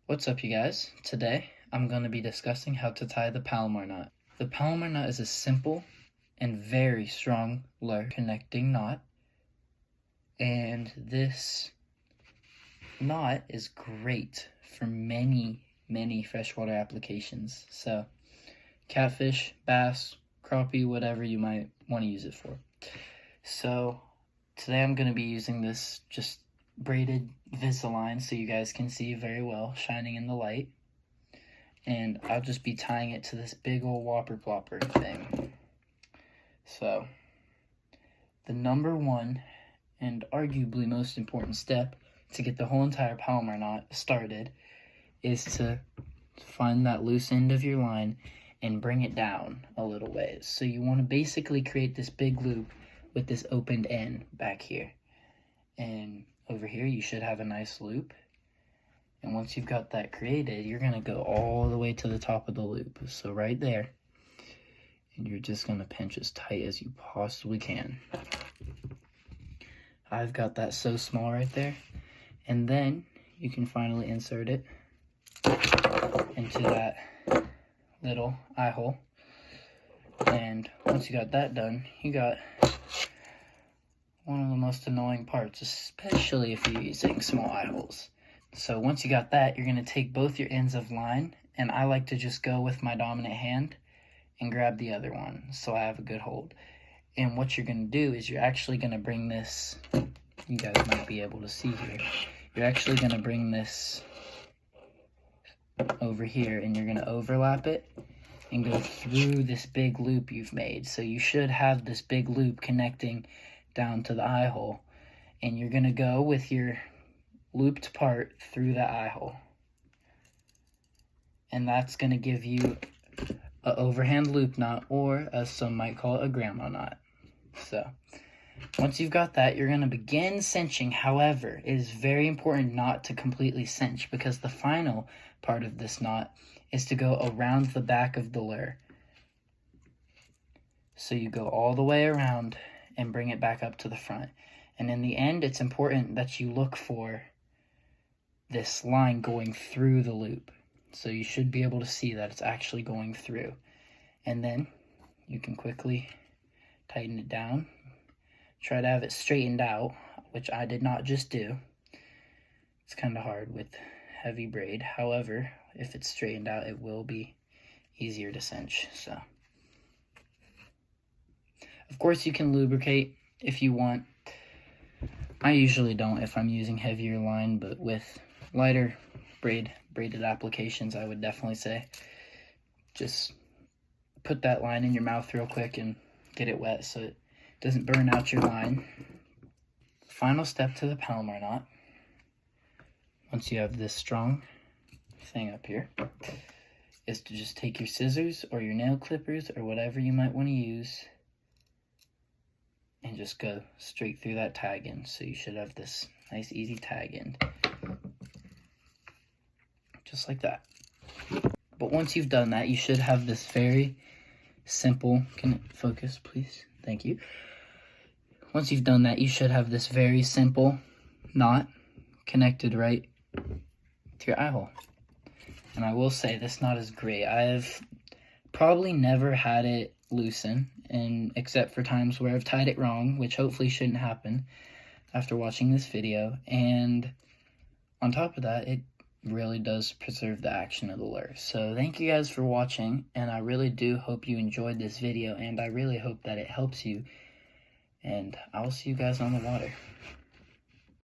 What's up, you guys? Today I'm going to be discussing how to tie the palomar knot. The palomar knot is a simple and very strong lure connecting knot, and this knot is great for many freshwater applications. So catfish, bass, crappie, whatever you might want to use it for. So today I'm going to be using this just braided Visaline so you guys can see very well shining in the light, and I'll just be tying it to this big old whopper plopper thing. So the number one and arguably most important step to get the whole entire palomar knot started is to find that loose end of your line and bring it down a little ways. So you want to basically create this big loop with this opened end back here, and over here you should have a nice loop. And once you've got that created, you're going to go all the way to the top of the loop, so right there, and you're just going to pinch as tight as you possibly can. I've got that so small right there, and then you can finally insert it into that little eye hole. And once you got that done, you got one of the most annoying parts, especially if you're using small eye holes. So once you got that, you're going to take both your ends of line, and I like to just go with my dominant hand and grab the other one so I have a good hold. And what you're going to do is you're actually going to bring this, you guys might be able to see here, you're actually going to bring this over here, and you're going to overlap it and go through this big loop you've made. So you should have this big loop connecting down to the eye hole, and you're going to go with your looped part through that eye hole, and that's going to give you an overhand loop knot, or as some might call it, a grandma knot. So once you've got that, you're going to begin cinching. However, it is very important not to completely cinch, because the final part of this knot is to go around the back of the lure. So you go all the way around and bring it back up to the front. And in the end, it's important that you look for this line going through the loop. So you should be able to see that it's actually going through. And then you can quickly tighten it down. Try to have it straightened out, which I did not just do. It's kind of hard with heavy braid. However, if it's straightened out, it will be easier to cinch. So of course, you can lubricate if you want. I usually don't if I'm using heavier line, but with lighter braided applications, I would definitely say just put that line in your mouth real quick and get it wet so it doesn't burn out your line. Final step to the palomar knot, once you have this strong thing up here, is to just take your scissors or your nail clippers or whatever you might want to use and just go straight through that tag end. So you should have this nice easy tag end, just like that. But once you've done that, you should have this very simple, can it focus please? Thank you. Once you've done that, you should have this very simple knot connected right to your eye hole. And I will say, this knot is great. I've probably never had it loosen, and except for times where I've tied it wrong, which hopefully shouldn't happen after watching this video. And on top of that, it really does preserve the action of the lure. So thank you guys for watching, and I really do hope you enjoyed this video, and I really hope that it helps you, and I'll see you guys on the water.